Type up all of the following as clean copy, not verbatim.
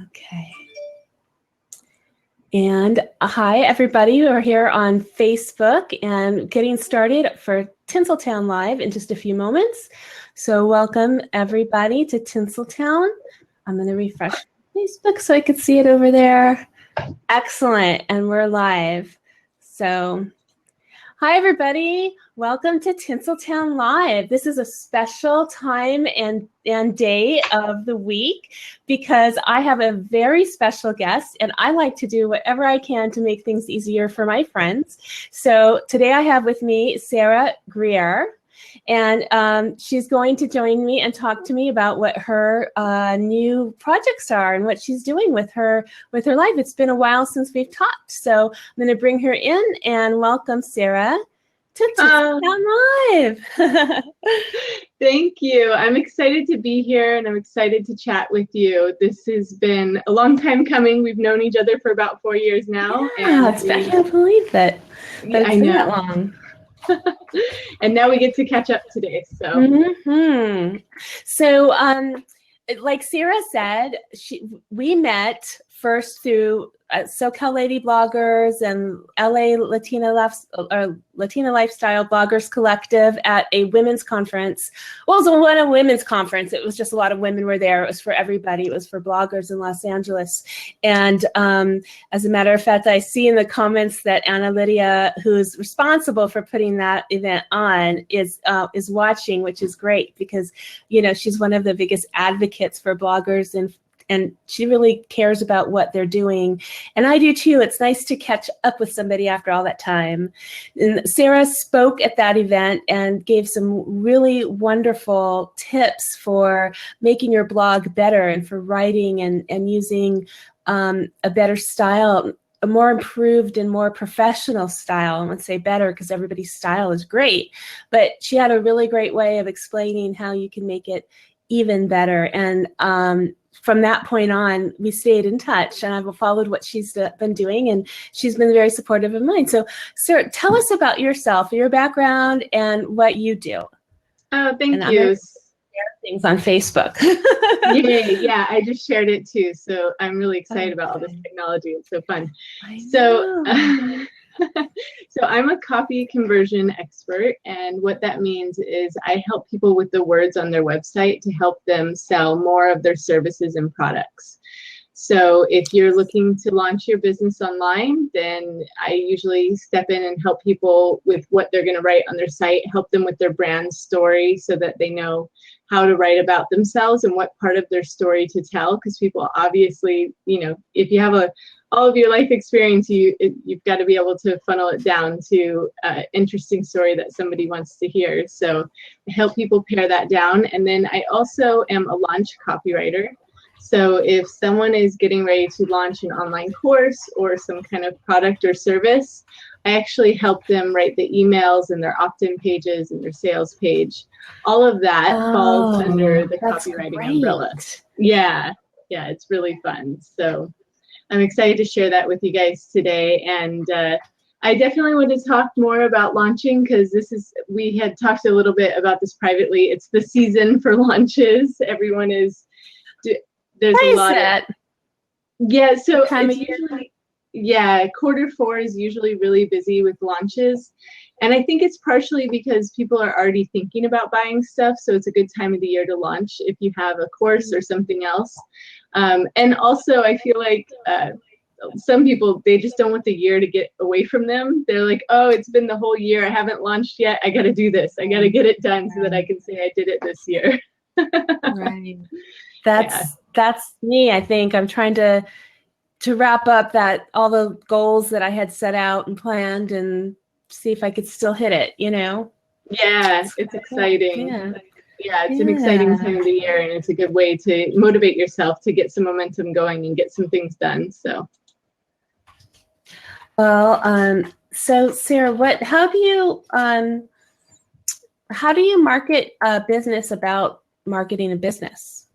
Okay. And hi, everybody. We're here on Facebook and getting started for Tinsel Town Live in just a few moments. So welcome, everybody, to Tinsel Town. I'm going to refresh Facebook so I could see it over there. Excellent. And we're live. So hi, everybody. Welcome to Tinsel Town Live. This is a special time and day of the week because I have a very special guest, and I like to do whatever I can to make things easier for my friends. So today I have with me Sarah Grear, and she's going to join me and talk to me about what her new projects are and what she's doing with her life. It's been a while since we've talked, so I'm going to bring her in and welcome Sarah to Tinsel Town Live. Thank you. I'm excited to be here, and I'm excited to chat with you. This has been a long time coming. We've known each other for about 4 years now. Yeah, I can't believe that. It's been that long. And now we get to catch up today. So, So, like Sarah said, we met first through SoCal Lady Bloggers and LA Latina Lifestyle Bloggers Collective at a women's conference. Well, it wasn't a women's conference. It was just a lot of women were there. It was for everybody. It was for bloggers in Los Angeles. And as a matter of fact, I see in the comments that Anna Lydia, who's responsible for putting that event on, is watching, which is great because, you know, she's one of the biggest advocates for bloggers and she really cares about what they're doing. And I do too. It's nice to catch up with somebody after all that time. And Sarah spoke at that event and gave some really wonderful tips for making your blog better and for writing and using a better style, a more improved and more professional style. I wouldn't say better because everybody's style is great, but she had a really great way of explaining how you can make it even better. And from that point on, we stayed in touch, and I've followed what she's been doing, and she's been very supportive of mine. So, Sarah, tell us about yourself, your background, and what you do. Oh, thank you. I'm gonna share things on Facebook. Yeah, I just shared it too. So I'm really excited about all this technology. It's so fun. So I'm a copy conversion expert, and what that means is I help people with the words on their website to help them sell more of their services and products. So if you're looking to launch your business online, then I usually step in and help people with what they're going to write on their site, help them with their brand story so that they know how to write about themselves and what part of their story to tell. Because people obviously, you know, if you have all of your life experience, you've got to be able to funnel it down to an interesting story that somebody wants to hear. So I help people pare that down. And then I also am a launch copywriter. So if someone is getting ready to launch an online course or some kind of product or service, I actually help them write the emails and their opt-in pages and their sales page. All of that falls under the copywriting umbrella. Yeah, it's really fun. So I'm excited to share that with you guys today. And I definitely want to talk more about launching because we had talked a little bit about this privately. It's the season for launches. Everyone is, there's a lot of, yeah, so it's usually, Q4 is usually really busy with launches. And I think it's partially because people are already thinking about buying stuff. So it's a good time of the year to launch if you have a course or something else. And also I feel like some people, they just don't want the year to get away from them. They're like, oh, it's been the whole year. I haven't launched yet. I got to do this. I got to get it done so that I can say I did it this year. Right. That's me. I think I'm trying to wrap up all the goals that I had set out and planned and see if I could still hit it, you know? Yeah, it's exciting. Yeah, it's an exciting time of the year, and it's a good way to motivate yourself to get some momentum going and get some things done. So, well, so Sarah, how do you market a business about marketing a business?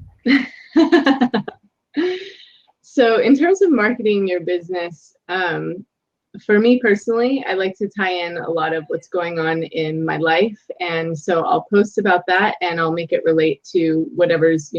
So in terms of marketing your business, for me personally, I like to tie in a lot of what's going on in my life. And so I'll post about that and I'll make it relate to whatever's,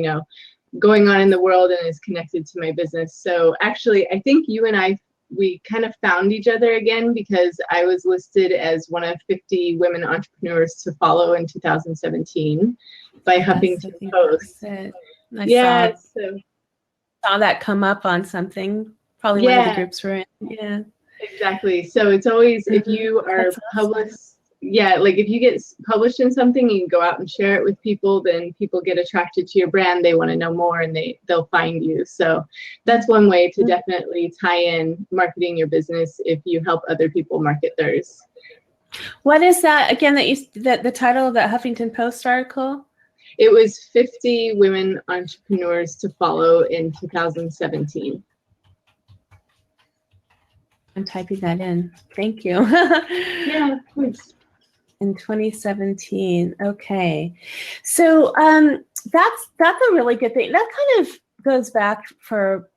going on in the world and is connected to my business. So actually, I think you and we kind of found each other again because I was listed as one of 50 women entrepreneurs to follow in 2017 by Huffington Post. I so saw that come up on something, probably one of the groups we're in. Yeah, exactly. So it's always, if you are published, like if you get published in something, you can go out and share it with people, then people get attracted to your brand, they want to know more, and they'll find you. So that's one way to definitely tie in marketing your business if you help other people market theirs. What is that again, that the title of that Huffington Post article? It was 50 women entrepreneurs to follow in 2017. I'm typing that in. Thank you. Yeah, of course. In 2017. Okay. So that's a really good thing. That kind of goes back for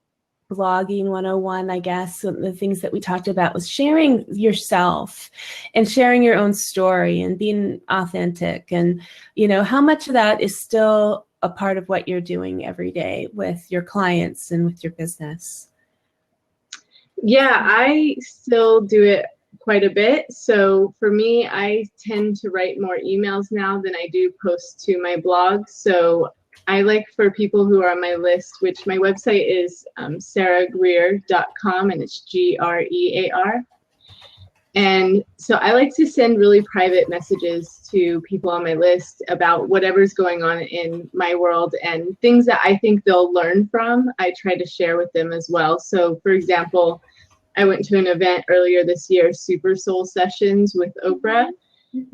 blogging 101, I guess. So the things that we talked about was sharing yourself and sharing your own story and being authentic. And, you know, how much of that is still a part of what you're doing every day with your clients and with your business? Yeah, I still do it quite a bit. So for me, I tend to write more emails now than I do post to my blog. So I like for people who are on my list, which my website is sarahgrear.com, and it's GREAR. And so I like to send really private messages to people on my list about whatever's going on in my world and things that I think they'll learn from. I try to share with them as well. So for example, I went to an event earlier this year, Super Soul Sessions with Oprah,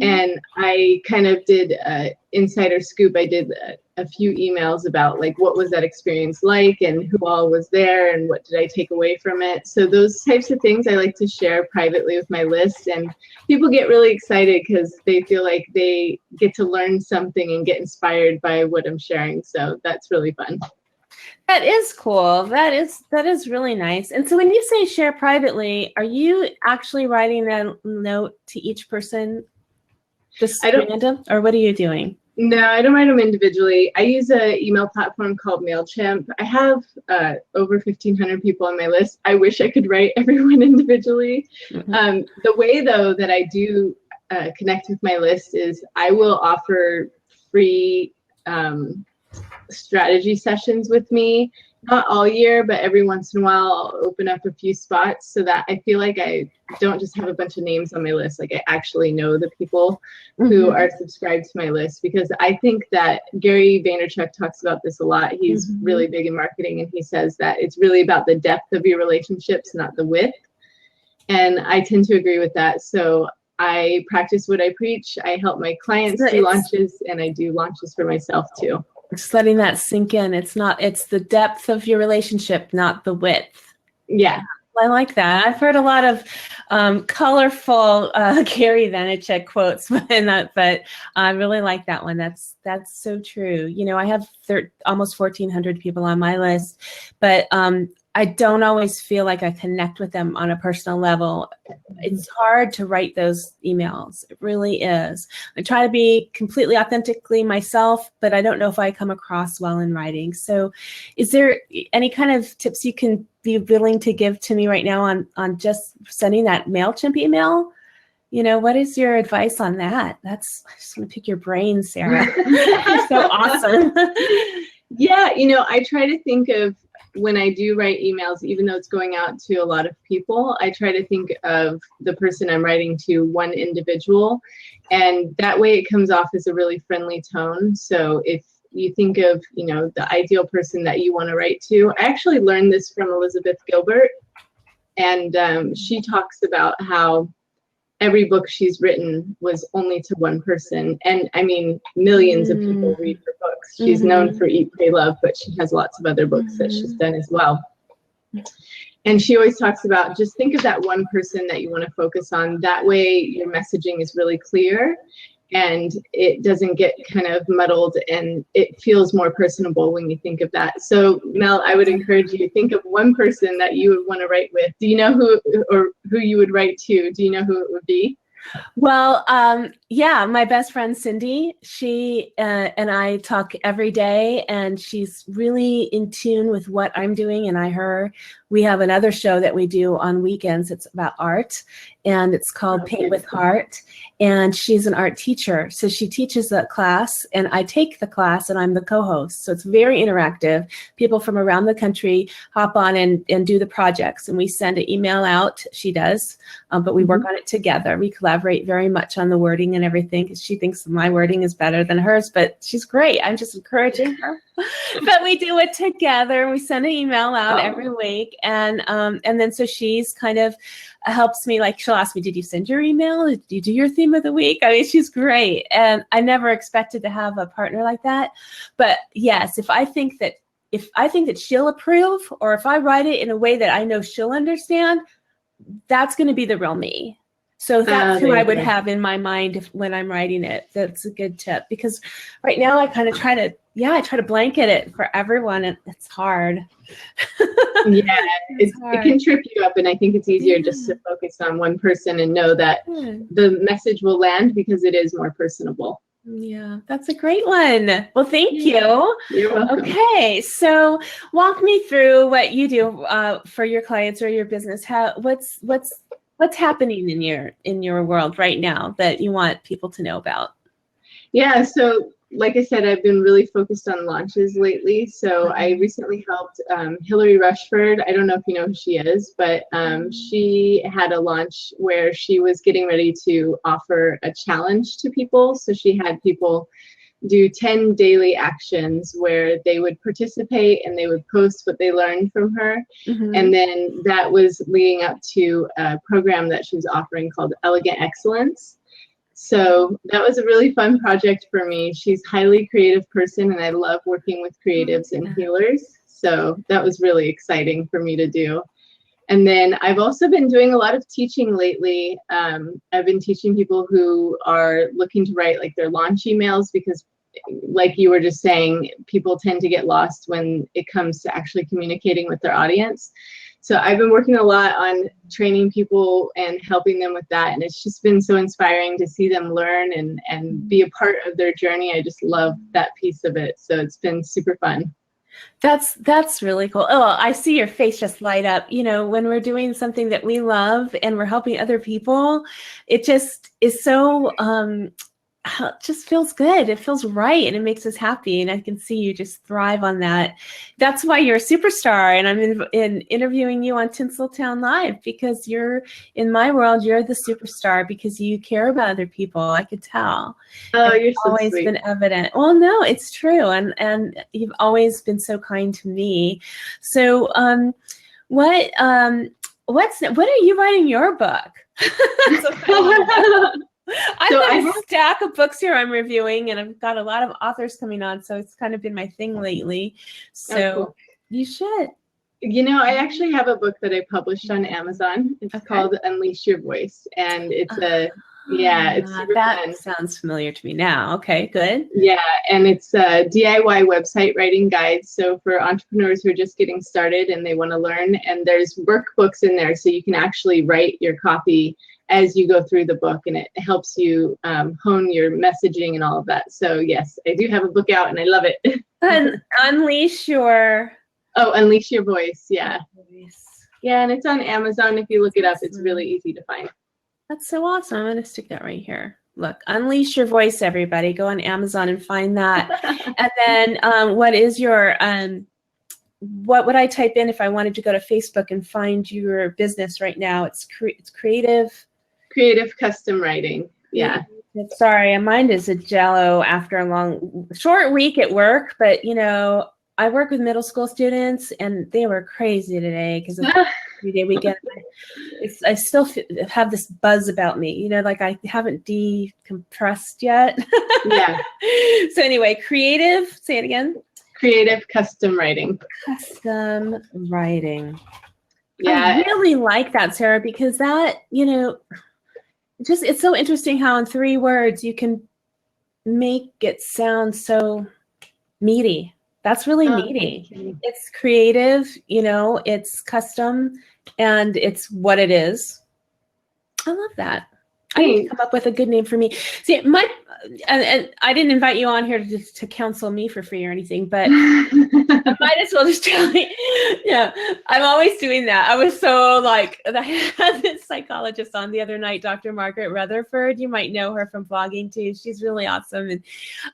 and I kind of did an insider scoop. I did a few emails about like what was that experience like and who all was there and what did I take away from it. So those types of things I like to share privately with my list, and people get really excited because they feel like they get to learn something and get inspired by what I'm sharing. So that's really fun. That is cool. That is really nice. And so when you say share privately, are you actually writing a note to each person just random, or what are you doing? No, I don't write them individually. I use an email platform called MailChimp. I have over 1,500 people on my list. I wish I could write everyone individually. The way, though, that I do connect with my list is I will offer free strategy sessions with me, not all year, but every once in a while I'll open up a few spots so that I feel like I don't just have a bunch of names on my list, like I actually know the people who are subscribed to my list, because I think that Gary Vaynerchuk talks about this a lot. He's really big in marketing, and he says that it's really about the depth of your relationships, not the width. And I tend to agree with that. So I practice what I preach. I help my clients do launches, and I do launches for myself too. Just letting that sink in. It's the depth of your relationship, not the width. Yeah. I like that. I've heard a lot of colorful Gary Vaynerchuk quotes, but I really like that one. That's so true. You know, I have almost 1,400 people on my list, but I don't always feel like I connect with them on a personal level. It's hard to write those emails. It really is. I try to be completely authentically myself, but I don't know if I come across well in writing. So is there any kind of tips you can be willing to give to me right now on just sending that MailChimp email? You know, what is your advice on that? I just want to pick your brain, Sarah. You're so awesome. Yeah, you know, I try to think of, when I do write emails, even though it's going out to a lot of people, I try to think of the person I'm writing to, one individual, and that way it comes off as a really friendly tone. So if you think of, you know, the ideal person that you want to write to, I actually learned this from Elizabeth Gilbert, and she talks about how every book she's written was only to one person. And I mean, millions of people read her books. She's known for Eat, Pray, Love, but she has lots of other books that she's done as well. And she always talks about, just think of that one person that you want to focus on. That way your messaging is really clear and it doesn't get kind of muddled, and it feels more personable when you think of that. So Mel, I would encourage you to think of one person that you would want to write with. Do you know who you would write to? Do you know who it would be? Well, Yeah, my best friend Cindy, she and I talk every day, and she's really in tune with what I'm doing, and I her. We have another show that we do on weekends. It's about art, and it's called Paint with Heart. And she's an art teacher, so she teaches that class, and I take the class, and I'm the co-host. So it's very interactive. People from around the country hop on and do the projects, and we send an email out. She does, but we work on it together. We collaborate very much on the wording and everything, because she thinks my wording is better than hers, but she's great. I'm just encouraging her. But we do it together. We send an email out every week, and then so she's kind of helps me. Like, she'll ask me, "Did you send your email? Did you do your theme of the week?" I mean, she's great, and I never expected to have a partner like that. But yes, if I think that she'll approve, or if I write it in a way that I know she'll understand, that's going to be the real me. So that's who I would have in my mind when I'm writing it. That's a good tip, because right now I kind of try to blanket it for everyone, and it's hard. Yeah, it can trip you up, and I think it's easier just to focus on one person and know that the message will land, because it is more personable. Yeah, that's a great one. Well, thank you. You're welcome. Okay, so walk me through what you do for your clients or your business. What's happening in your world right now that you want people to know about? Yeah, so like I said, I've been really focused on launches lately. So I recently helped Hillary Rushford. I don't know if you know who she is, but she had a launch where she was getting ready to offer a challenge to people. So she had people do 10 daily actions where they would participate and they would post what they learned from her. And then that was leading up to a program that she was offering called Elegant Excellence. So that was a really fun project for me. She's a highly creative person, and I love working with creatives and healers. So that was really exciting for me to do. And then I've also been doing a lot of teaching lately. I've been teaching people who are looking to write like their launch emails, because like you were just saying, people tend to get lost when it comes to actually communicating with their audience. So I've been working a lot on training people and helping them with that. And it's just been so inspiring to see them learn and be a part of their journey. I just love that piece of it. So it's been super fun. That's really cool. Oh, I see your face just light up. You know, when we're doing something that we love and we're helping other people, it just is so it just feels good. It feels right, and it makes us happy. And I can see you just thrive on that. That's why you're a superstar. And I'm interviewing you on Tinsel Town Live, because you're, in my world, you're the superstar because you care about other people. I could tell. Oh, you're so always sweet. Been evident. Well, no, it's true. And you've always been so kind to me. So what are you writing your book? I've got a stack of books here I'm reviewing, and I've got a lot of authors coming on, so it's kind of been my thing lately. So cool. You should. You know, I actually have a book that I published on Amazon. It's called Unleash Your Voice, and it's it's super fun. Sounds familiar to me now. Okay, good. Yeah, and it's a DIY website writing guide. So for entrepreneurs who are just getting started and they want to learn, and there's workbooks in there, so you can actually write your copy as you go through the book, and it helps you hone your messaging and all of that. So yes, I do have a book out, and I love it. Unleash Your Voice. Yeah. Yeah, and it's on Amazon. If you look it up, it's really easy to find. That's so awesome. I'm going to stick that right here. Look, Unleash Your Voice, everybody. Go on Amazon and find that. And then what is your, what would I type in if I wanted to go to Facebook and find your business right now? It's Creative custom writing. Yeah. Sorry, mine is a jello after a short week at work, but you know, I work with middle school students, and they were crazy today because of the 3-day weekend. I still have this buzz about me, you know, like I haven't decompressed yet. Yeah. So anyway, say it again. Creative custom writing. Custom writing. Yeah. I really like that, Sarah, because that, you know, it's so interesting how in 3 words you can make it sound so meaty. That's really meaty. It's creative, you know, it's custom, and it's what it is. I love that. I need to come up with a good name for me. See, and I didn't invite you on here to counsel me for free or anything, but I might as well just tell you. Yeah, I'm always doing that. I was so like, I had this psychologist on the other night, Dr. Margaret Rutherford. You might know her from blogging too. She's really awesome. And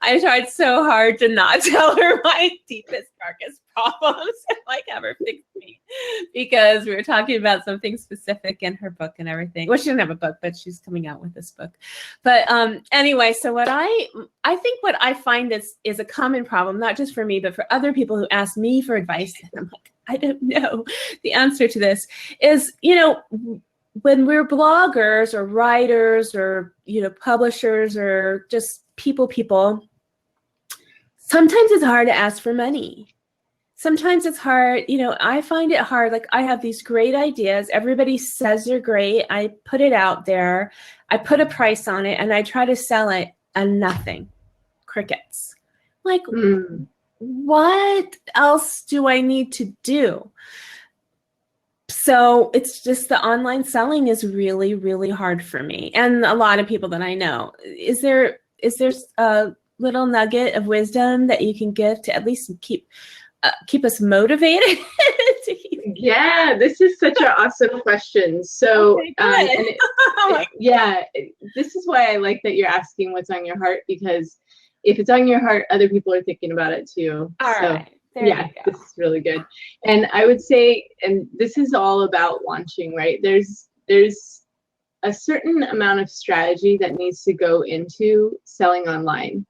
I tried so hard to not tell her my deepest, darkest problems and like have her fix me, because we were talking about something specific in her book and everything. Well, she doesn't have a book, but she's coming out with this book. But anyway, so what I think what I find is a common problem, not just for me, but for other people who ask me for advice. And I'm like, I don't know the answer to this is, when we're bloggers or writers or, publishers or just people, sometimes it's hard to ask for money. Sometimes it's hard, I find it hard. Like, I have these great ideas. Everybody says they're great. I put it out there. I put a price on it and I try to sell it and nothing. Crickets. Like, what else do I need to do? So it's just the online selling is really, really hard for me. And a lot of people that I know. Is there a little nugget of wisdom that you can give to at least keep us motivated? Yeah, this is such an awesome question. So, this is why I like that you're asking what's on your heart, because if it's on your heart, other people are thinking about it too. All right. Yeah, this is really good. And I would say, and this is all about launching, right? There's a certain amount of strategy that needs to go into selling online.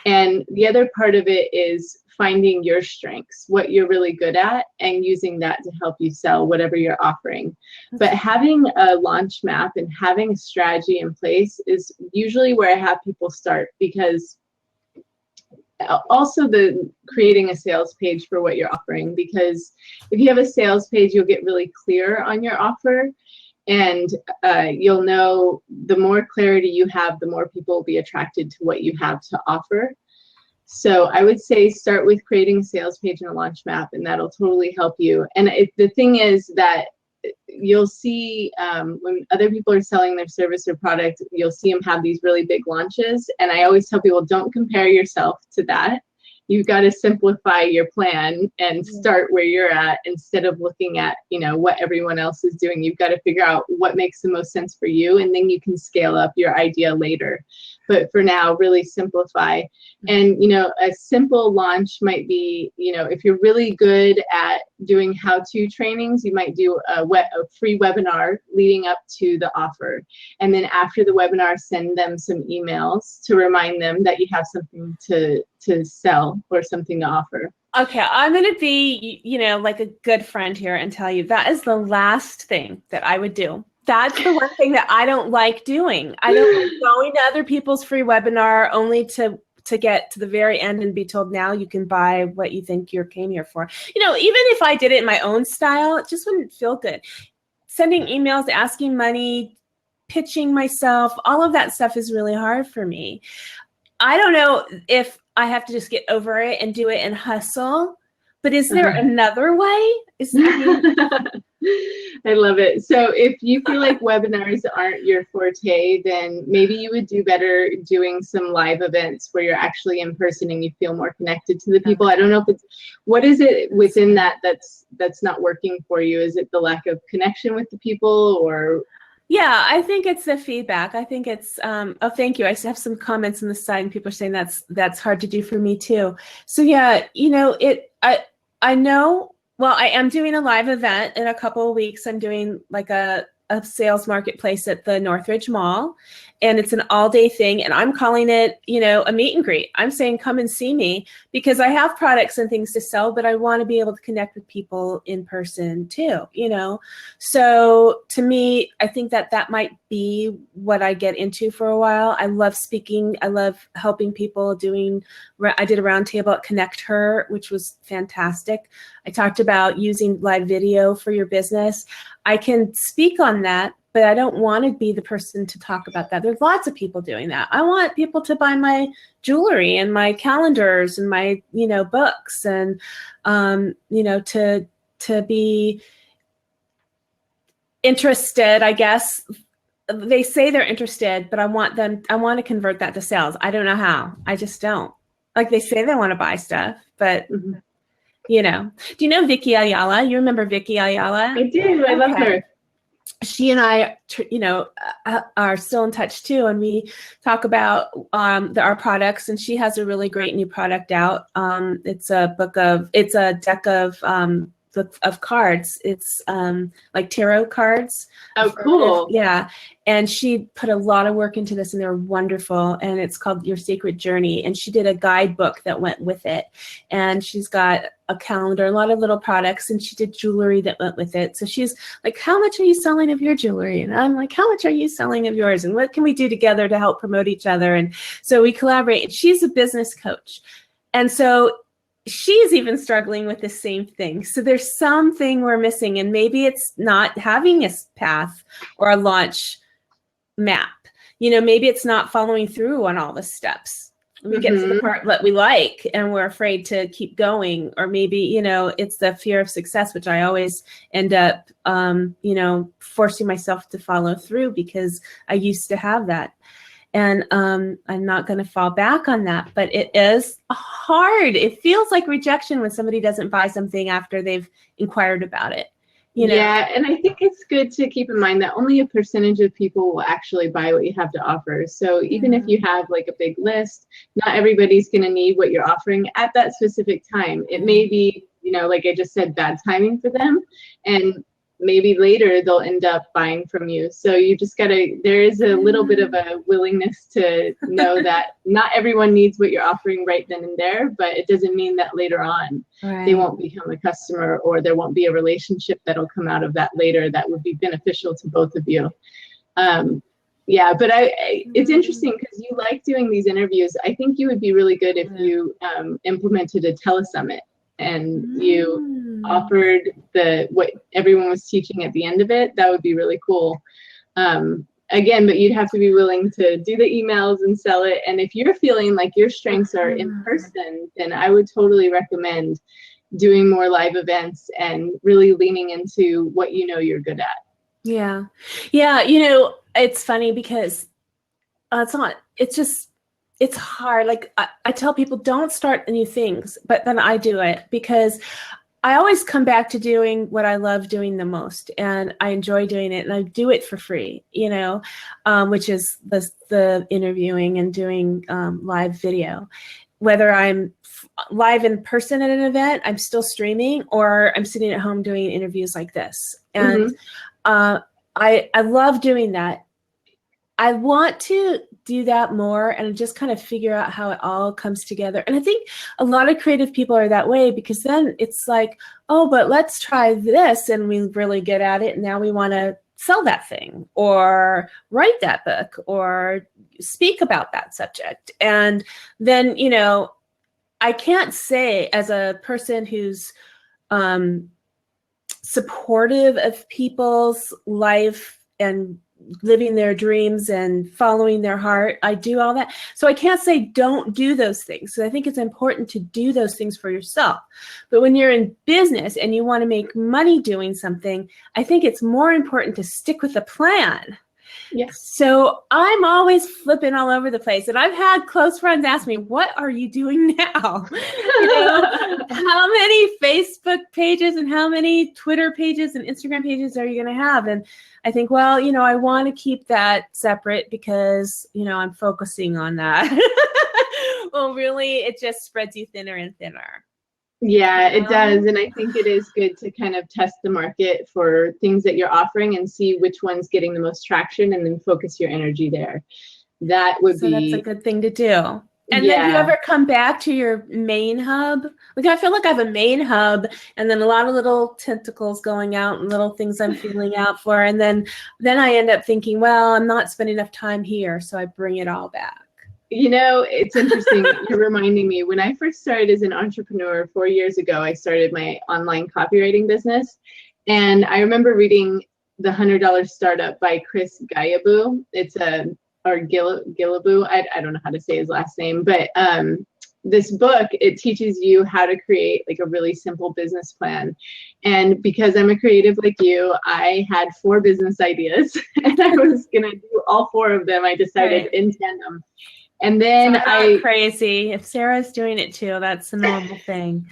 And the other part of it is finding your strengths, what you're really good at, and using that to help you sell whatever you're offering. But having a launch map and having a strategy in place is usually where I have people start, because also the creating a sales page for what you're offering, because if you have a sales page, you'll get really clear on your offer, and you'll know the more clarity you have, the more people will be attracted to what you have to offer. So I would say start with creating a sales page and a launch map, and that'll totally help you. And the thing is that you'll see when other people are selling their service or product, you'll see them have these really big launches. And I always tell people, don't compare yourself to that. You've got to simplify your plan and start where you're at instead of looking at, what everyone else is doing. You've got to figure out what makes the most sense for you, and then you can scale up your idea later. But for now, really simplify. And, a simple launch might be, if you're really good at doing how-to trainings, you might do a free webinar leading up to the offer. And then after the webinar, send them some emails to remind them that you have something to sell or something to offer. Okay, I'm going to be, like a good friend here and tell you that is the last thing that I would do. That's the one thing that I don't like doing. I don't like going to other people's free webinar only to get to the very end and be told, now you can buy what you think you came here for. Even if I did it in my own style, it just wouldn't feel good. Sending emails, asking money, pitching myself, all of that stuff is really hard for me. I don't know if I have to just get over it and do it and hustle, but is there another way? I love it. So if you feel like webinars aren't your forte, then maybe you would do better doing some live events where you're actually in person and you feel more connected to the people. I don't know if what is it within that's not working for you? Is it the lack of connection with the people, or? Yeah, I think it's the feedback. I think it's, oh, thank you. I have some comments on the side and people are saying that's hard to do for me too. So yeah, I know, well, I am doing a live event in a couple of weeks. I'm doing like a sales marketplace at the Northridge Mall, and it's an all-day thing, and I'm calling it, a meet and greet. I'm saying come and see me because I have products and things to sell, but I want to be able to connect with people in person too, So to me, I think that might be what I get into for a while. I love speaking. I love helping people. I did a roundtable at Connect Her, which was fantastic. I talked about using live video for your business. I can speak on that, but I don't want to be the person to talk about that. There's lots of people doing that. I want people to buy my jewelry and my calendars and my, books and, to be interested, I guess, they say they're interested, but I want to convert that to sales. I don't know how. I just don't. Like, they say they want to buy stuff, but you know. Do you know Vicky Ayala? You remember Vicky Ayala? I do. I love her. She and I, are still in touch too, and we talk about our products. And she has a really great new product out. It's a deck of cards. It's like tarot cards. Oh, cool. Yeah. And she put a lot of work into this, and they're wonderful. And it's called Your Sacred Journey. And she did a guidebook that went with it. And she's got a calendar, a lot of little products, and she did jewelry that went with it. So she's like, how much are you selling of your jewelry? And I'm like, how much are you selling of yours? And what can we do together to help promote each other? And so we collaborate. She's a business coach. And so she's even struggling with the same thing. So there's something we're missing, and maybe it's not having a path or a launch map. You know, maybe it's not following through on all the steps. We get to the part that we like and we're afraid to keep going. Or maybe, you know, it's the fear of success, which I always end up, you know, forcing myself to follow through because I used to have that. And I'm not going to fall back on that, but it is hard. It feels like rejection when somebody doesn't buy something after they've inquired about it. You know? Yeah, and I think it's good to keep in mind that only a percentage of people will actually buy what you have to offer. So even if you have like a big list, not everybody's going to need what you're offering at that specific time. It may be, you know, like I just said, bad timing for them. And maybe later they'll end up buying from you. So you just gotta, there is a little bit of a willingness to know that not everyone needs what you're offering right then and there, but it doesn't mean that later on they won't become a customer, or there won't be a relationship that'll come out of that later that would be beneficial to both of you. Yeah, but it's interesting because you like doing these interviews. I think you would be really good if you implemented a telesummit and you offered what everyone was teaching at the end of it. That would be really cool. Again, but you'd have to be willing to do the emails and sell it. And if you're feeling like your strengths are in person, then I would totally recommend doing more live events and really leaning into what you know you're good at. Yeah. Yeah. You know, it's funny because it's hard. Like I tell people, don't start new things, but then I do it because I always come back to doing what I love doing the most, and I enjoy doing it, and I do it for free, you know, which is the interviewing and doing live video. Whether I'm live in person at an event, I'm still streaming, or I'm sitting at home doing interviews like this. And I love doing that. I want to do that more and just kind of figure out how it all comes together. And I think a lot of creative people are that way, because then it's like, oh, but let's try this, and we really get at it, and now we want to sell that thing or write that book or speak about that subject. And then, you know, I can't say, as a person who's supportive of people's life and living their dreams and following their heart, I do all that. So I can't say don't do those things. So I think it's important to do those things for yourself. But when you're in business and you want to make money doing something, I think it's more important to stick with a plan. Yes. So I'm always flipping all over the place. And I've had close friends ask me, what are you doing now? You know, how many Facebook pages and how many Twitter pages and Instagram pages are you going to have? And I think, well, you know, I want to keep that separate because, you know, I'm focusing on that. Well, really, it just spreads you thinner and thinner. Yeah, it does. And I think it is good to kind of test the market for things that you're offering and see which one's getting the most traction, and then focus your energy there. That would be. That's a good thing to do. And then you ever come back to your main hub? Like, I feel like I have a main hub and then a lot of little tentacles going out and little things I'm feeling out for. And then I end up thinking, well, I'm not spending enough time here. So I bring it all back. You know, it's interesting. You're reminding me, when I first started as an entrepreneur 4 years ago, I started my online copywriting business. And I remember reading The $100 Startup by Chris Gayaboo. It's or Gillaboo. I don't know how to say his last name, but this book, it teaches you how to create like a really simple business plan. And because I'm a creative like you, I had 4 business ideas and I was going to do all 4 of them. I decided in tandem. And then so I'm not crazy. If Sarah's doing it too, that's a normal thing.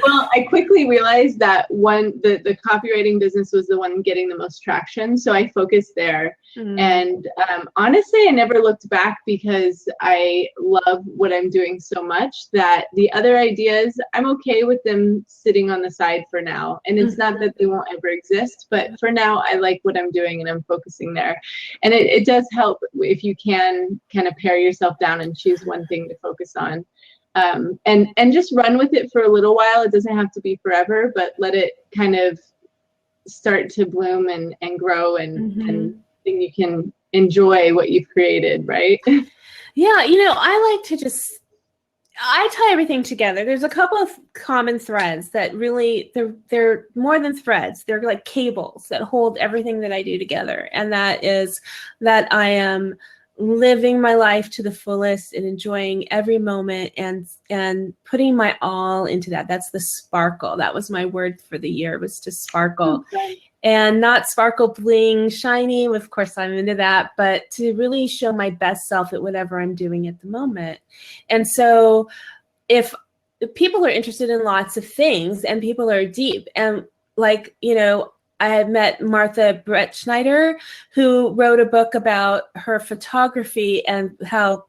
Well, I quickly realized that the copywriting business was the one getting the most traction. So I focused there. And honestly, I never looked back because I love what I'm doing so much that the other ideas, I'm okay with them sitting on the side for now. And it's not that they won't ever exist, but for now, I like what I'm doing and I'm focusing there. And it does help if you can kind of pare yourself down and choose one thing to focus on. And just run with it for a little while. It doesn't have to be forever, but let it kind of start to bloom and grow and then you can enjoy what you've created, right? Yeah, I like to I tie everything together. There's a couple of common threads that really, they're more than threads. They're like cables that hold everything that I do together. And that is that I am living my life to the fullest and enjoying every moment and putting my all into that. That's the sparkle. That was my word for the year, was to sparkle. Okay. And not sparkle, bling, shiny. Of course, I'm into that, but to really show my best self at whatever I'm doing at the moment. And so if people are interested in lots of things and people are deep and like, I had met Martha Brett Schneider, who wrote a book about her photography and how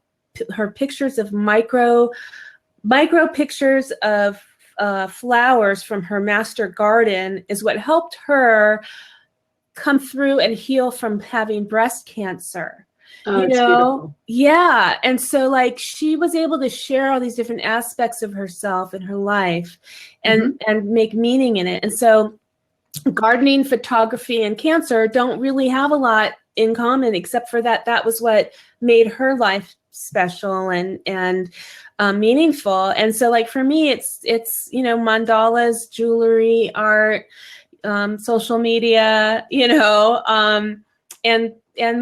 her pictures of micro pictures of flowers from her master garden is what helped her come through and heal from having breast cancer. Oh, it's beautiful. Yeah. And so like she was able to share all these different aspects of herself and her life and make meaning in it. And so gardening, photography, and cancer don't really have a lot in common, except for that was what made her life special and meaningful. And so like for me, it's mandalas, jewelry, art, social media, and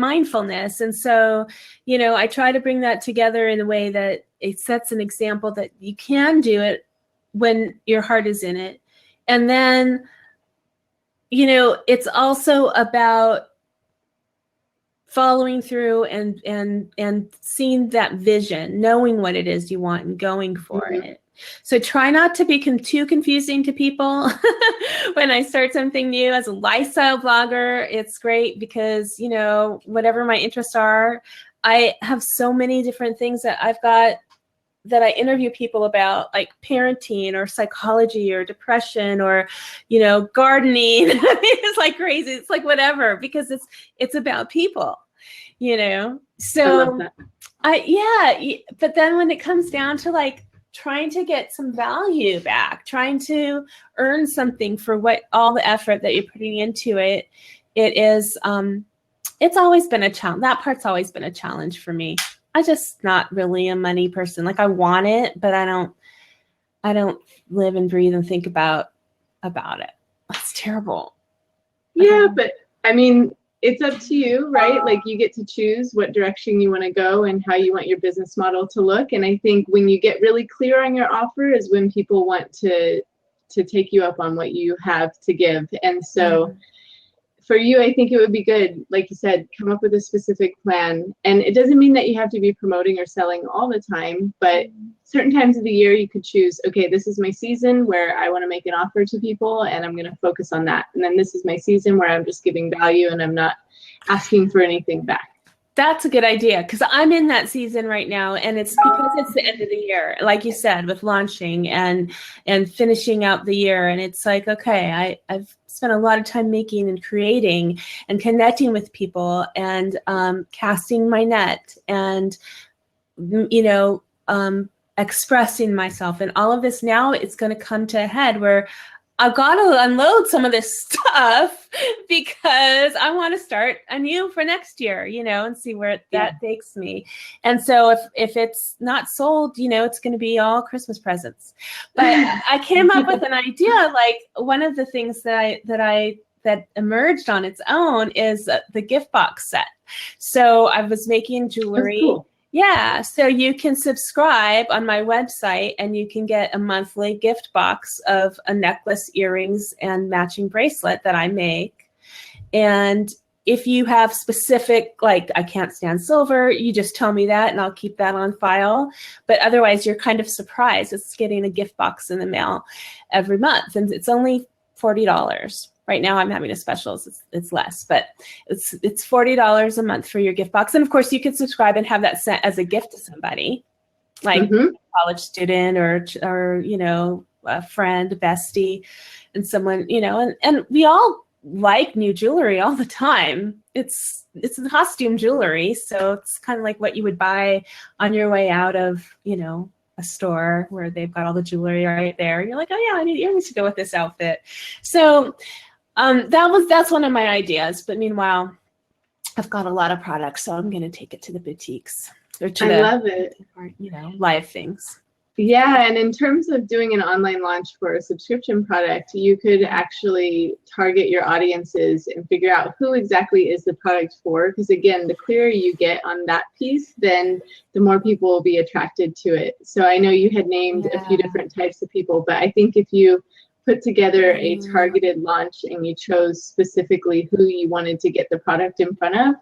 mindfulness. And so, I try to bring that together in a way that it sets an example that you can do it when your heart is in it. And then, it's also about following through and seeing that vision, knowing what it is you want and going for it. So try not to be too confusing to people. When I start something new as a lifestyle blogger, it's great because, whatever my interests are, I have so many different things that I've got that I interview people about, like parenting or psychology or depression or, gardening. It's like crazy. It's like whatever, because it's about people, So I love that. but then when it comes down to like trying to get some value back, trying to earn something for all the effort that you're putting into it, it's always been a challenge. That part's always been a challenge for me. I'm just not really a money person. Like I want it, but I don't live and breathe and think about it. That's terrible. Yeah, but I mean, it's up to you, right? Like you get to choose what direction you want to go and how you want your business model to look. And I think when you get really clear on your offer is when people want to take you up on what you have to give. And so for you, I think it would be good, like you said, come up with a specific plan. And it doesn't mean that you have to be promoting or selling all the time, but certain times of the year you could choose, okay, this is my season where I want to make an offer to people and I'm going to focus on that. And then this is my season where I'm just giving value and I'm not asking for anything back. That's a good idea, because I'm in that season right now, and it's because it's the end of the year, like you said, with launching and finishing out the year. And it's like, okay, I've spent a lot of time making and creating and connecting with people and casting my net and expressing myself, and all of this now it's going to come to a head where I've got to unload some of this stuff because I want to start anew for next year, and see where that takes me. And so if it's not sold, it's going to be all Christmas presents. But I came up with an idea. Like one of the things that emerged on its own is the gift box set. So I was making jewelry. That's cool. Yeah, so you can subscribe on my website and you can get a monthly gift box of a necklace, earrings, and matching bracelet that I make. And if you have specific, like I can't stand silver, you just tell me that and I'll keep that on file. But otherwise, you're kind of surprised. It's getting a gift box in the mail every month, and it's only $40. Right now I'm having a special, it's less, but it's $40 a month for your gift box. And of course you can subscribe and have that sent as a gift to somebody, like a college student or, you know, a friend, a bestie, and someone, you know, and we all like new jewelry all the time. It's costume jewelry. So it's kind of like what you would buy on your way out of, you know, a store where they've got all the jewelry right there. You're like, oh yeah, I need earrings to go with this outfit. So that's one of my ideas. But meanwhile, I've got a lot of products, so I'm going to take it to the boutiques or to I love it. Or, you know, live things. Yeah, and in terms of doing an online launch for a subscription product, you could actually target your audiences and figure out who exactly is the product for. Because again, the clearer you get on that piece, then the more people will be attracted to it. So I know you had named a few different types of people, but I think if you put together a targeted launch and you chose specifically who you wanted to get the product in front of,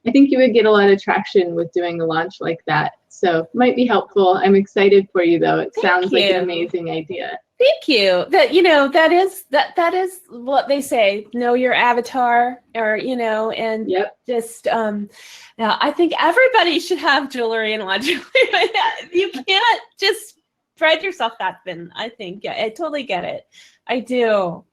I think you would get a lot of traction with doing a launch like that. So it might be helpful. I'm excited for you though. It sounds like an amazing idea. Thank you. That, you know, that is what they say, know your avatar, or, you know, and just now I think everybody should have jewelry and lingerie. You can't just spread yourself that thin, I think. Yeah, I totally get it. I do.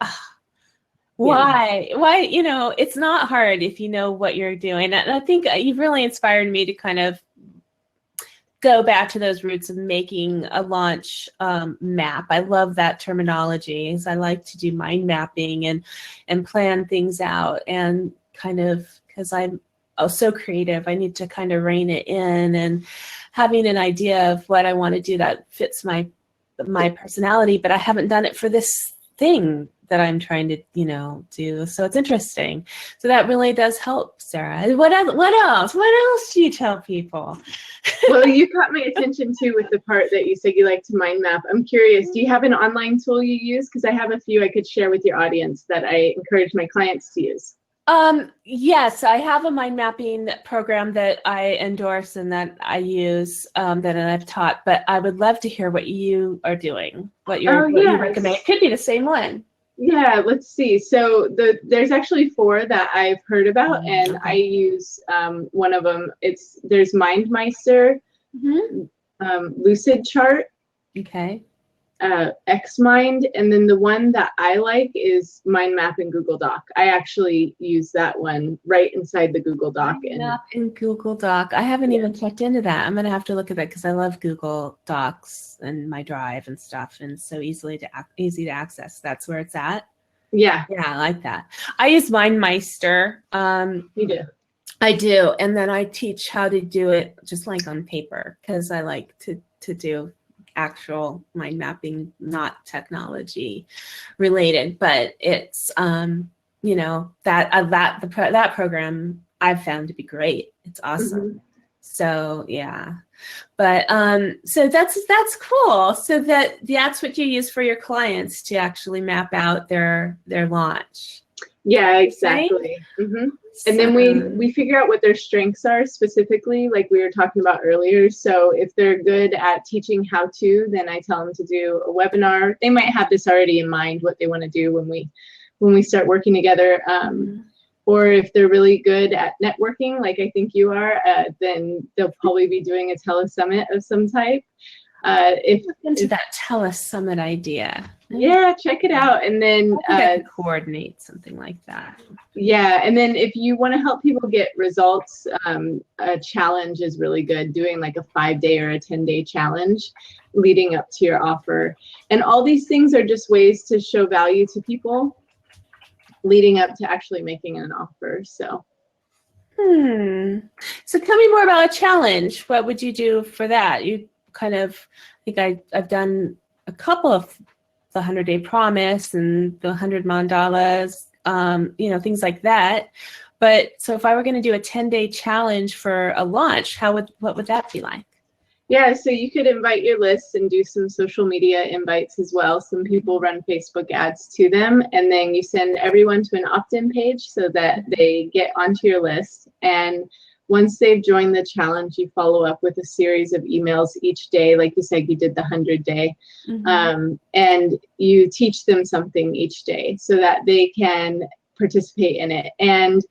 Why? You know, it's not hard if you know what you're doing. And I think you've really inspired me to kind of go back to those roots of making a launch map. I love that terminology, because I like to do mind mapping and plan things out, and kind of, because I'm so creative, I need to kind of rein it in, and having an idea of what I want to do that fits my personality, but I haven't done it for this thing that I'm trying to, you know, do. So it's interesting. So that really does help, Sarah. What else do you tell people? Well, you caught my attention too with the part that you said you like to mind map. I'm curious, do you have an online tool you use? Because I have a few I could share with your audience that I encourage my clients to use. Yes, I have a mind mapping program that I endorse and that I use, that I've taught, but I would love to hear what you are doing, what you recommend. It could be the same one. Yeah, let's see. So there's actually 4 that I've heard about, and I use one of them. There's MindMeister, Lucid Chart, Xmind, and then the one that I like is Mind Map in Google Doc. I actually use that one right inside the Google Doc. Mind Map in Google Doc. I haven't even checked into that. I'm going to have to look at that, because I love Google Docs and my Drive and stuff, and so easy to access. That's where it's at. Yeah, I like that. I use MindMeister. You do. I do, and then I teach how to do it just like on paper, because I like to do actual mind mapping, not technology related, but it's you know, that program I've found to be great. It's awesome. So yeah, but so that's cool. So that's what you use for your clients to actually map out their launch. Yeah, exactly. And then we figure out what their strengths are specifically, like we were talking about earlier. So if they're good at teaching how to, then I tell them to do a webinar. They might have this already in mind, what they want to do when we start working together. Or if they're really good at networking, like I think you are, then they'll probably be doing a telesummit of some type. Into that telesummit idea. Yeah, check it out. And then I could coordinate something like that. Yeah, and then if you want to help people get results, a challenge is really good. Doing like a 5-day or a 10-day challenge leading up to your offer. And all these things are just ways to show value to people leading up to actually making an offer. So so tell me more about a challenge. What would you do for that? You kind of, I think I've done a couple of the 100-day promise and the 100 mandalas, you know, things like that. But so if I were going to do a 10-day challenge for a launch, what would that be like? Yeah, so you could invite your lists and do some social media invites as well. Some people run Facebook ads to them, and then you send everyone to an opt-in page so that they get onto your list. And once they've joined the challenge, you follow up with a series of emails each day. Like you said, you did the 100-day. And you teach them something each day so that they can participate in it. And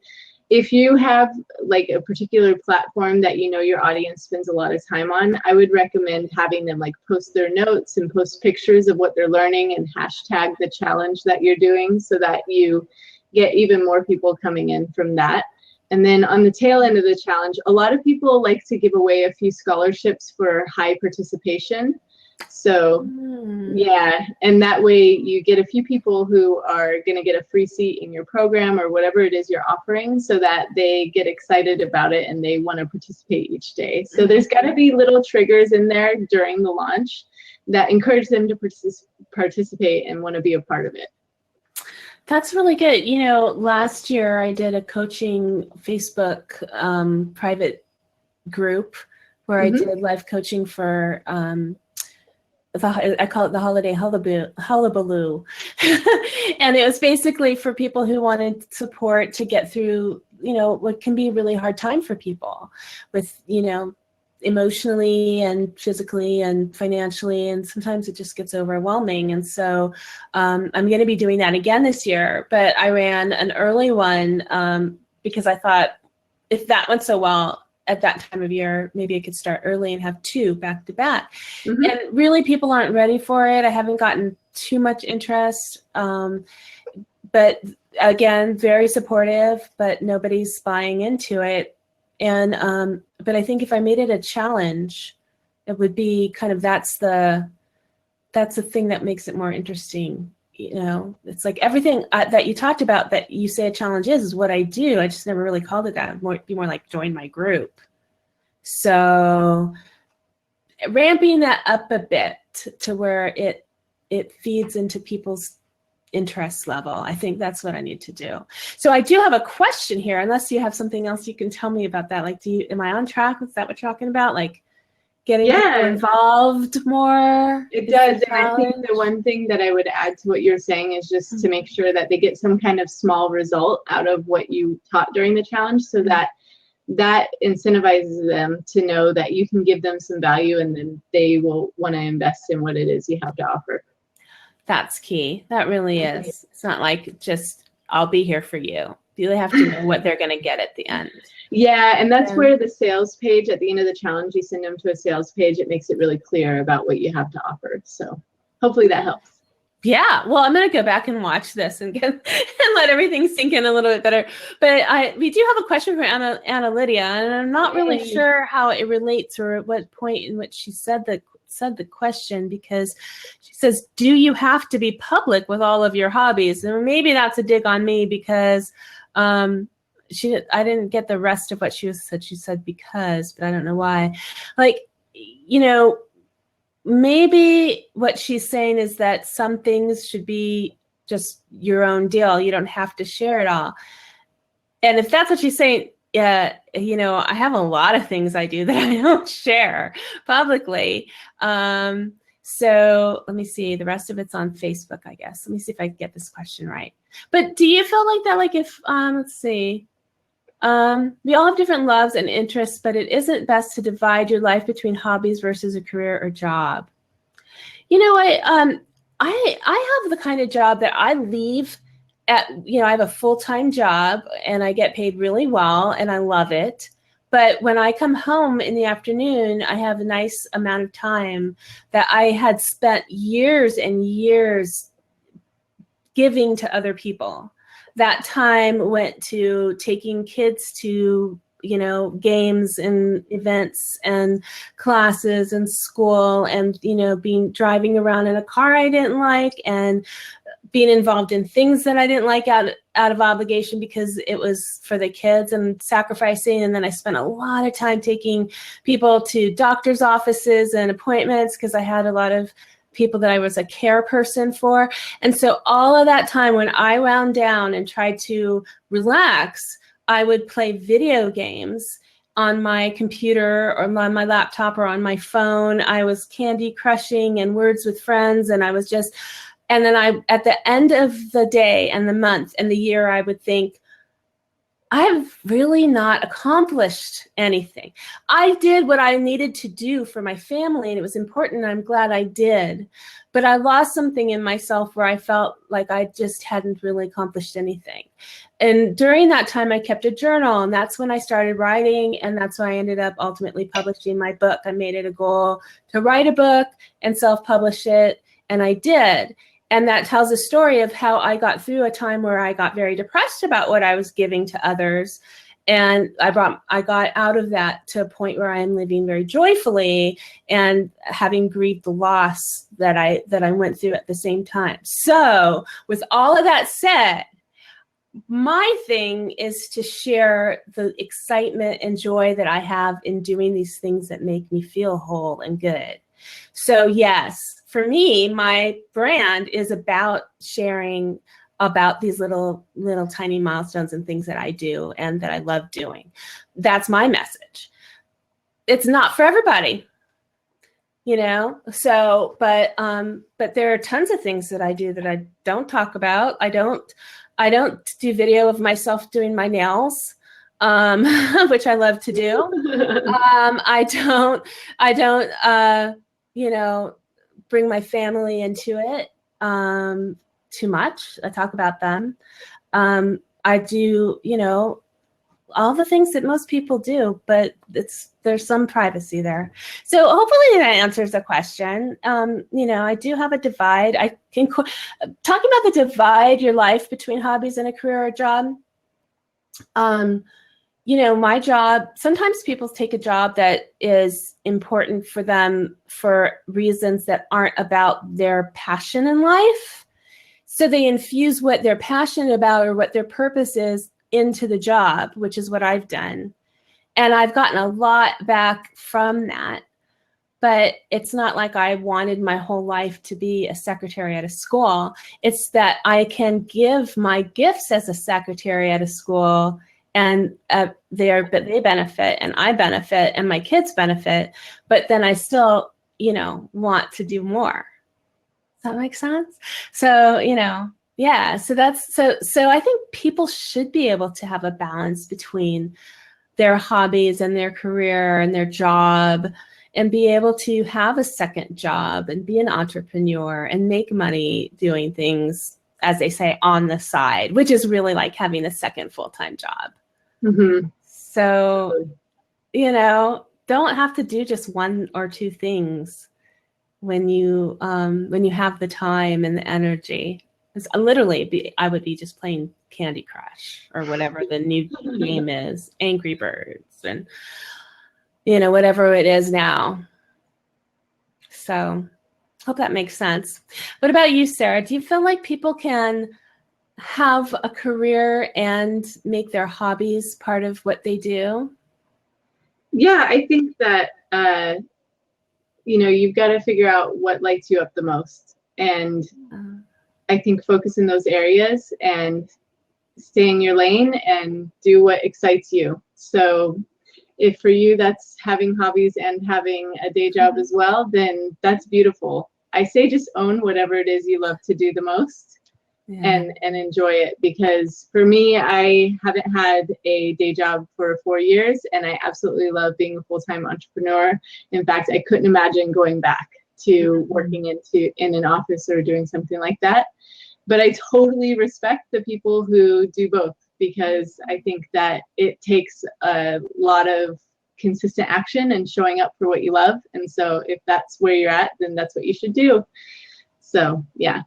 if you have like a particular platform that you know your audience spends a lot of time on, I would recommend having them like post their notes and post pictures of what they're learning and hashtag the challenge that you're doing so that you get even more people coming in from that. And then on the tail end of the challenge, a lot of people like to give away a few scholarships for high participation. So yeah, and that way you get a few people who are going to get a free seat in your program or whatever it is you're offering so that they get excited about it and they want to participate each day. So there's got to be little triggers in there during the launch that encourage them to participate and want to be a part of it. That's really good. You know, last year I did a coaching Facebook private group where I did live coaching for I call it the holiday hullabaloo. And it was basically for people who wanted support to get through, you know, what can be a really hard time for people with, you know, emotionally and physically and financially, and sometimes it just gets overwhelming. And so I'm going to be doing that again this year, but I ran an early one because I thought if that went so well at that time of year, maybe I could start early and have 2 back to back. And really people aren't ready for it. I haven't gotten too much interest, but again, very supportive, but nobody's buying into it. And but I think if I made it a challenge, it would be kind of that's the thing that makes it more interesting. You know, it's like everything that you talked about that you say a challenge is what I do. I just never really called it that. It'd be more like join my group. So ramping that up a bit to where it feeds into people's interest level. I think that's what I need to do. So I do have a question here, unless you have something else you can tell me about that. Like, am I on track? Is that what you're talking about? Like getting people involved more? It does. And I think the one thing that I would add to what you're saying is just to make sure that they get some kind of small result out of what you taught during the challenge so that incentivizes them to know that you can give them some value and then they will want to invest in what it is you have to offer. That's key. That really is. It's not like just, I'll be here for you. You really have to know what they're going to get at the end. Yeah, and that's where the sales page at the end of the challenge, you send them to a sales page. It makes it really clear about what you have to offer. So hopefully that helps. Yeah, well, I'm going to go back and watch this and let everything sink in a little bit better. But we do have a question from Anna Lydia, and I'm not really sure how it relates or at what point in which she said the question, because she says, do you have to be public with all of your hobbies? And maybe that's a dig on me because I didn't get the rest of what she said. She said because, but I don't know why. Like, you know, maybe what she's saying is that some things should be just your own deal. You don't have to share it all. And if that's what she's saying, yeah, you know, I have a lot of things I do that I don't share publicly. So let me see. The rest of it's on Facebook, I guess. Let me see if I can get this question right. But do you feel like that? Like if, let's see. We all have different loves and interests, but it isn't best to divide your life between hobbies versus a career or job. You know what? I have the kind of job that I leave at, you know, I have a full-time job and I get paid really well and I love it. But when I come home in the afternoon, I have a nice amount of time that I had spent years and years giving to other people. That time went to taking kids to, you know, games and events and classes and school and, you know, driving around in a car I didn't like and being involved in things that I didn't like out of obligation because it was for the kids and sacrificing. And then I spent a lot of time taking people to doctor's offices and appointments because I had a lot of people that I was a care person for. And so all of that time when I wound down and tried to relax, I would play video games on my computer or on my laptop or on my phone. I was Candy Crushing and Words with Friends, and I was just, and then at the end of the day and the month and the year, I would think, I've really not accomplished anything. I did what I needed to do for my family, and it was important, and I'm glad I did. But I lost something in myself where I felt like I just hadn't really accomplished anything. And during that time, I kept a journal, and that's when I started writing, and that's why I ended up ultimately publishing my book. I made it a goal to write a book and self-publish it, and I did. And that tells a story of how I got through a time where I got very depressed about what I was giving to others. And I got out of that to a point where I'm living very joyfully and having grieved the loss that I went through at the same time. So with all of that said, my thing is to share the excitement and joy that I have in doing these things that make me feel whole and good. So yes, for me, my brand is about sharing about these little tiny milestones and things that I do and that I love doing. That's my message. It's not for everybody, you know? So, but there are tons of things that I do that I don't talk about. I don't do video of myself doing my nails, which I love to do. I don't, you know, bring my family into it too much. I talk about them. I do, you know, all the things that most people do, but there's some privacy there. So hopefully that answers the question. You know, I do have a divide. I can talking about the divide your life between hobbies and a career or job. You know, my job, sometimes people take a job that is important for them for reasons that aren't about their passion in life. So they infuse what they're passionate about or what their purpose is into the job, which is what I've done. And I've gotten a lot back from that. But it's not like I wanted my whole life to be a secretary at a school. It's that I can give my gifts as a secretary at a school, and they benefit, and I benefit, and my kids benefit. But then I still, you know, want to do more. Does that make sense? So, you know, yeah. So that's so I think people should be able to have a balance between their hobbies and their career and their job, and be able to have a second job and be an entrepreneur and make money doing things, as they say, on the side, which is really like having a second full-time job. Mm-hmm. So, you know, don't have to do just one or two things when you have the time and the energy. It's literally, I would be just playing Candy Crush or whatever the new game is, Angry Birds, and, you know, whatever it is now. So hope that makes sense. What about you, Sarah? Do you feel like people can have a career and make their hobbies part of what they do? Yeah, I think that, you know, you've got to figure out what lights you up the most. And I think focus in those areas and stay in your lane and do what excites you. So if for you that's having hobbies and having a day job as well, then that's beautiful. I say just own whatever it is you love to do the most. Yeah. And enjoy it, because for me, I haven't had a day job for 4 years, and I absolutely love being a full-time entrepreneur. In fact, I couldn't imagine going back to working in an office or doing something like that. But I totally respect the people who do both, because I think that it takes a lot of consistent action and showing up for what you love. And so if that's where you're at, then that's what you should do. So, yeah.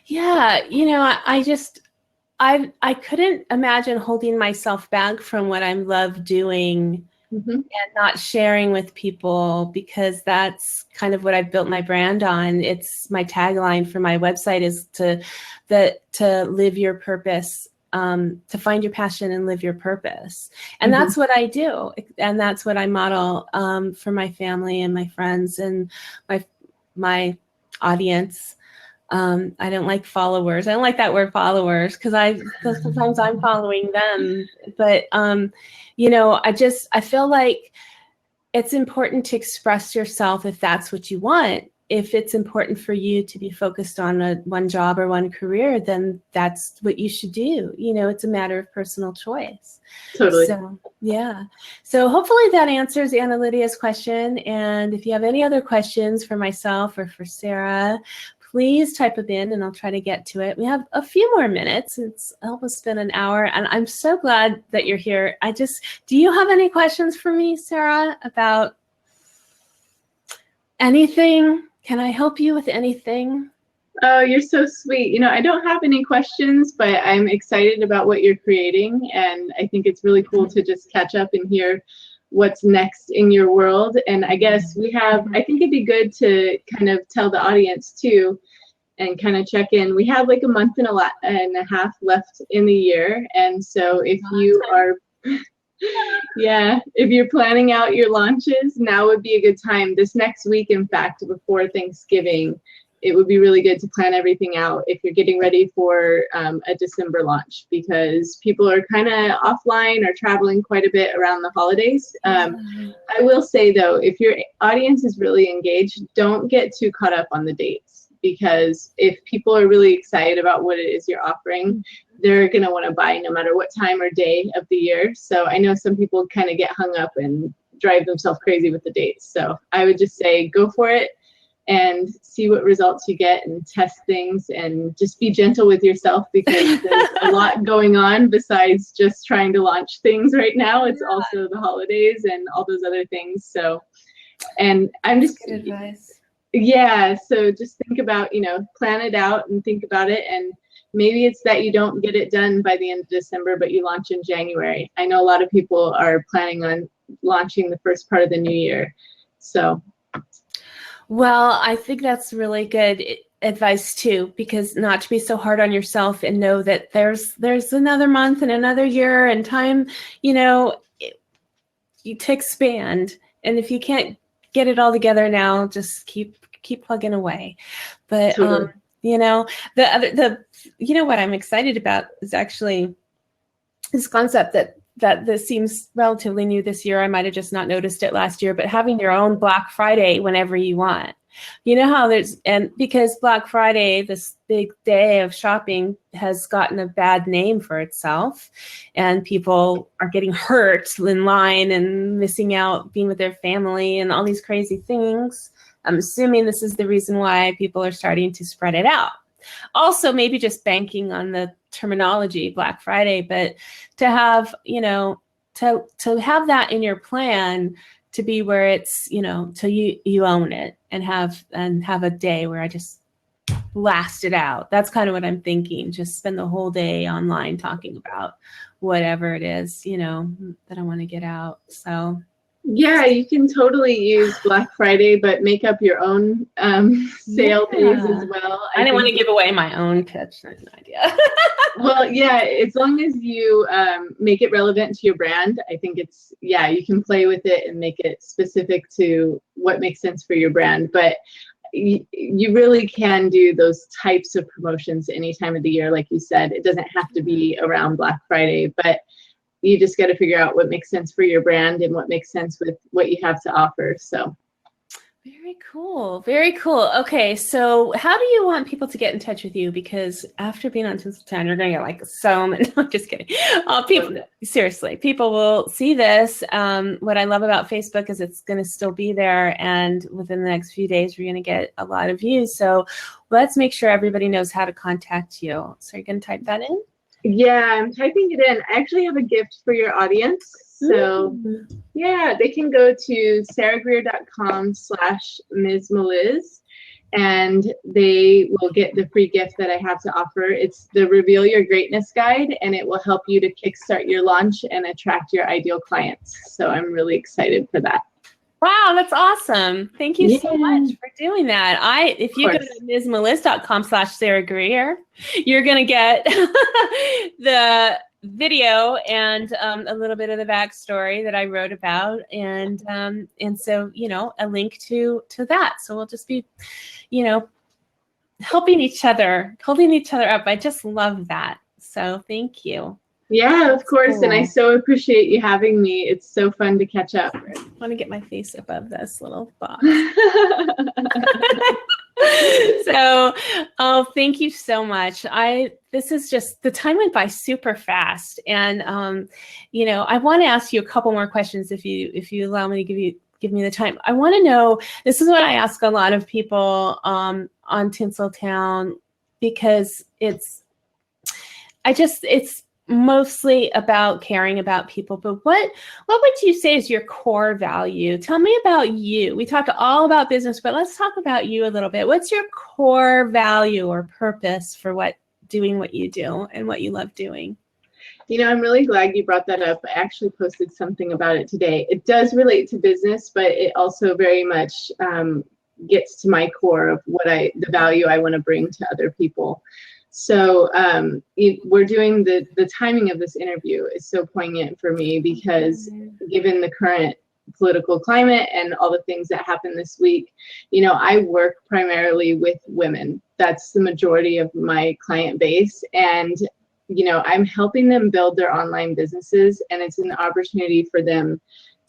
Yeah, you know, I couldn't imagine holding myself back from what I love doing and not sharing with people, because that's kind of what I've built my brand on. It's my tagline for my website is to live your purpose, to find your passion and live your purpose. And that's what I do. And that's what I model for my family and my friends and my audience. I don't like followers. I don't like that word followers because sometimes I'm following them. But I feel like it's important to express yourself if that's what you want. If it's important for you to be focused on one job or one career, then that's what you should do. It's a matter of personal choice. Totally. So, yeah. So hopefully that answers Anna Lydia's question. And if you have any other questions for myself or for Sarah, please type them in and I'll try to get to it. We have a few more minutes. It's almost been an hour and I'm so glad that you're here. Do you have any questions for me, Sarah, about anything? Can I help you with anything? Oh, you're so sweet. I don't have any questions, but I'm excited about what you're creating. And I think it's really cool to just catch up and hear what's next in your world. And I guess I think it'd be good to kind of tell the audience too, and kind of check in. We have like a month and a half left in the year. And so if you are, if you're planning out your launches, now would be a good time. This next week, in fact, before Thanksgiving, it would be really good to plan everything out if you're getting ready for a December launch, because people are kind of offline or traveling quite a bit around the holidays. I will say though, if your audience is really engaged, don't get too caught up on the dates, because if people are really excited about what it is you're offering, they're going to want to buy no matter what time or day of the year. So I know some people kind of get hung up and drive themselves crazy with the dates. So I would just say go for it and see what results you get and test things, and just be gentle with yourself, because there's a lot going on besides just trying to launch things right now. It's also the holidays and all those other things. So, and I'm just good advice. Yeah. So just think about, plan it out and think about it. And maybe it's that you don't get it done by the end of December, but you launch in January. I know a lot of people are planning on launching the first part of the new year. So. Well, I think that's really good advice too, because not to be so hard on yourself and know that there's another month and another year and time, to expand. And if you can't get it all together now, just keep plugging away. But Totally. what I'm excited about is actually this concept that this seems relatively new this year. I might have just not noticed it last year, but having your own Black Friday whenever you want. How because Black Friday, this big day of shopping, has gotten a bad name for itself, and people are getting hurt in line and missing out being with their family and all these crazy things. I'm assuming this is the reason why people are starting to spread it out. Also, maybe just banking on the terminology Black Friday, but to have, to have that in your plan, to be where it's, till you own it and have a day where I just blast it out. That's kind of what I'm thinking. Just spend the whole day online talking about whatever it is, that I want to get out. So. Yeah, you can totally use Black Friday, but make up your own sale days as well. I didn't want to give away my own pitch. That's an idea. Well, yeah, as long as you make it relevant to your brand, I think you can play with it and make it specific to what makes sense for your brand. But you really can do those types of promotions any time of the year. Like you said, it doesn't have to be around Black Friday, but you just got to figure out what makes sense for your brand and what makes sense with what you have to offer. So. Very cool. Very cool. Okay. So how do you want people to get in touch with you? Because after being on Tinsel Town, you're going to get so many, no, just kidding. Seriously, people will see this. What I love about Facebook is it's going to still be there. And within the next few days, we're going to get a lot of views. So let's make sure everybody knows how to contact you. So you're going to type that in? Yeah, I'm typing it in. I actually have a gift for your audience. So yeah, they can go to sarahgrear.com/Miz Meliz, and they will get the free gift that I have to offer. It's the Reveal Your Greatness Guide, and it will help you to kickstart your launch and attract your ideal clients. So I'm really excited for that. Wow, that's awesome. Thank you so much for doing that. If you go to MizMeliz.com/Sarah Grear, you're going to get the video and a little bit of the backstory that I wrote about. And so, a link to that. So we'll just be, helping each other, holding each other up. I just love that. So thank you. Yeah, of course. Cool. And I so appreciate you having me. It's so fun to catch up. I want to get my face above this little box. So, oh, thank you so much. This is just, the time went by super fast. And, I want to ask you a couple more questions if you allow me to give me the time. I want to know, this is what I ask a lot of people on Tinsel Town, because it's mostly about caring about people. But what would you say is your core value? Tell me about you. We talked all about business, but let's talk about you a little bit. What's your core value or purpose for doing what you do and what you love doing? I'm really glad you brought that up. I actually posted something about it today. It does relate to business, but it also very much gets to my core of the value I want to bring to other people. So we're doing the timing of this interview is so poignant for me, because given the current political climate and all the things that happened this week, I work primarily with women. That's the majority of my client base. And, I'm helping them build their online businesses, and it's an opportunity for them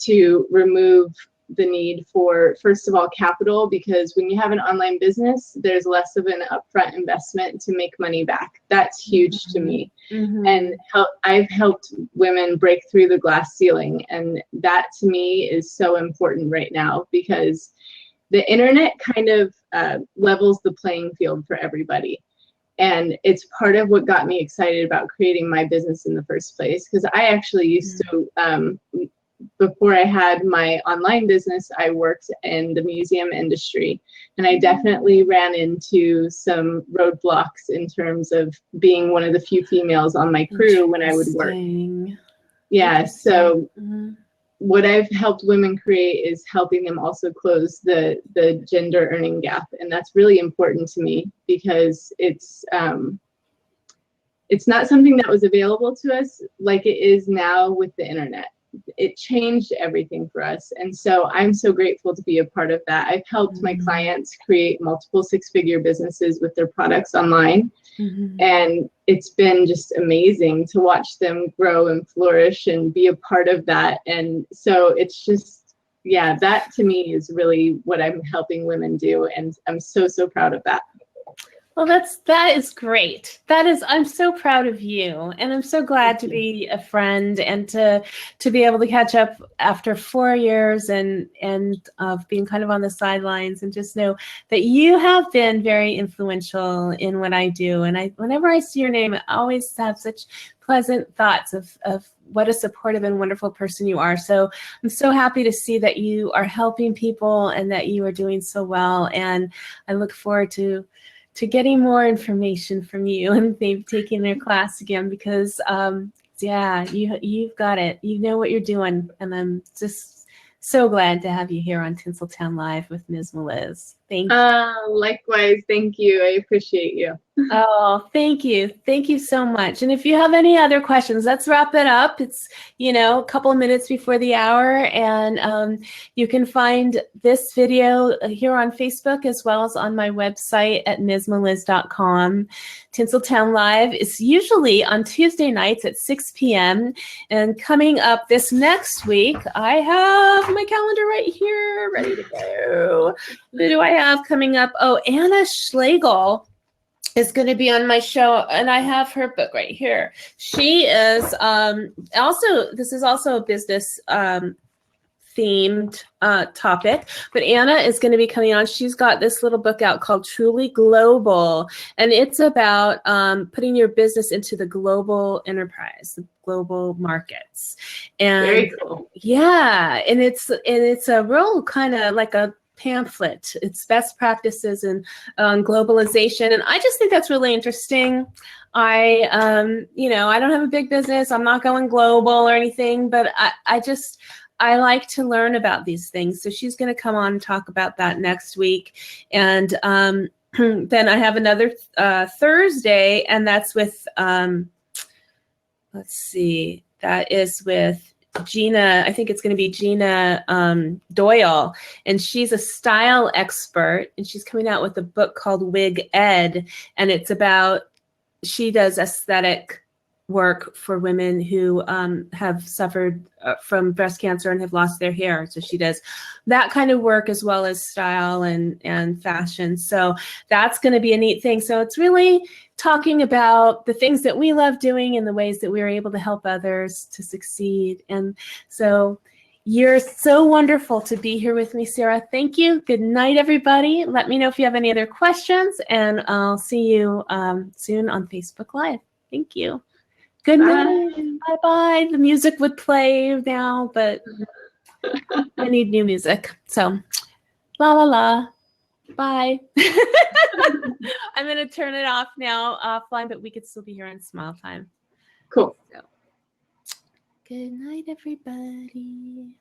to remove the need for, first of all, capital, because when you have an online business, there's less of an upfront investment to make money back. That's huge to me. And I've helped women break through the glass ceiling. And that to me is so important right now, because the internet kind of levels the playing field for everybody. And it's part of what got me excited about creating my business in the first place, because I actually used to, before I had my online business, I worked in the museum industry, and I definitely ran into some roadblocks in terms of being one of the few females on my crew when I would work. Yeah, so what I've helped women create is helping them also close the gender earning gap, and that's really important to me, because it's not something that was available to us like it is now with the internet. It changed everything for us. And so I'm so grateful to be a part of that. I've helped my clients create multiple six-figure businesses with their products online. And it's been just amazing to watch them grow and flourish and be a part of that. And so it's just, yeah, that to me is really what I'm helping women do. And I'm so, so proud of that. Well, that is great. I'm so proud of you, and I'm so glad to be a friend and to be able to catch up after 4 years and of being kind of on the sidelines, and just know that you have been very influential in what I do. And whenever I see your name, I always have such pleasant thoughts of what a supportive and wonderful person you are. So I'm so happy to see that you are helping people and that you are doing so well. And I look forward to getting more information from you and maybe taking their class again, because you've got it. You know what you're doing. And I'm just so glad to have you here on Tinsel Town Live with Miz Meliz. Thank you. Likewise. Thank you. I appreciate you. Oh, thank you. Thank you so much. And if you have any other questions, let's wrap it up. It's, a couple of minutes before the hour. And you can find this video here on Facebook as well as on my website at mizmeliz.com. Tinsel Town Live is usually on Tuesday nights at 6 p.m. And coming up this next week, I have my calendar right here, ready to go. Who do I have coming up? Oh, Anna Schlegel is going to be on my show, and I have her book right here. She is this is also a business themed topic, but Anna is going to be coming on. She's got this little book out called Truly Global, and it's about putting your business into the global enterprise, the global markets. And very cool. Yeah, and it's a real kind of like a pamphlet. It's best practices in globalization, and I just think that's really interesting. I don't have a big business. I'm not going global or anything, but I like to learn about these things. So she's going to come on and talk about that next week, and then I have another Thursday, and that's with that is with Gina, I think it's going to be Gina Doyle, and she's a style expert, and she's coming out with a book called Wig Ed, and it's about, she does aesthetic work for women who have suffered from breast cancer and have lost their hair. So she does that kind of work as well as style and fashion. So that's going to be a neat thing. So it's really talking about the things that we love doing and the ways that we're able to help others to succeed. And so you're so wonderful to be here with me, Sarah. Thank you. Good night, everybody. Let me know if you have any other questions, and I'll see you soon on Facebook Live. Thank you. Good night. Bye-bye. The music would play now, but I need new music. So, la la la. Bye. I'm going to turn it off now offline, but we could still be here on Smile Time. Cool. So, good night, everybody.